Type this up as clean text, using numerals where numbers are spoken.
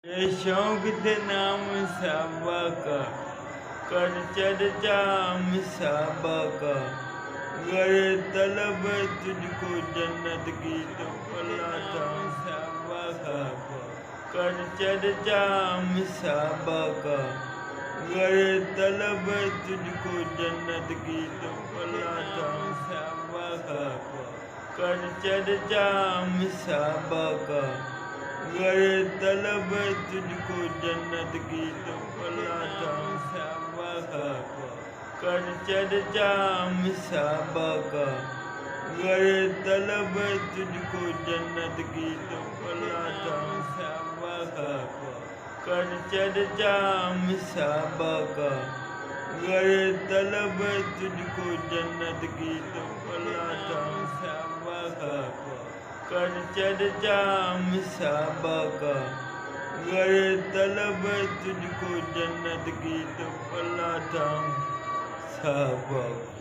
ये शौक थे नाम साबा का, कर चर्चा साबा का, गर तलब तुझको जन्नत की तो पलाता साबा का, कर चर्चा साबा का, गर तलब तुझको जन्नत की तो पलाता साबा का, कर चर्चा साबा का, गर तलब तुझको जन्नत की तो पलाता साबा का, कर चर्चा साबा का, गर तलब तुझको जन्नत की तो पलाता साबा का, कर चर्चा साबा का, गर तलब तुझको जन्नत की तो पलाता साबा का, कर चर्चा साबा का, गर तलब तुझको जन्नत की तो पलाता साबा।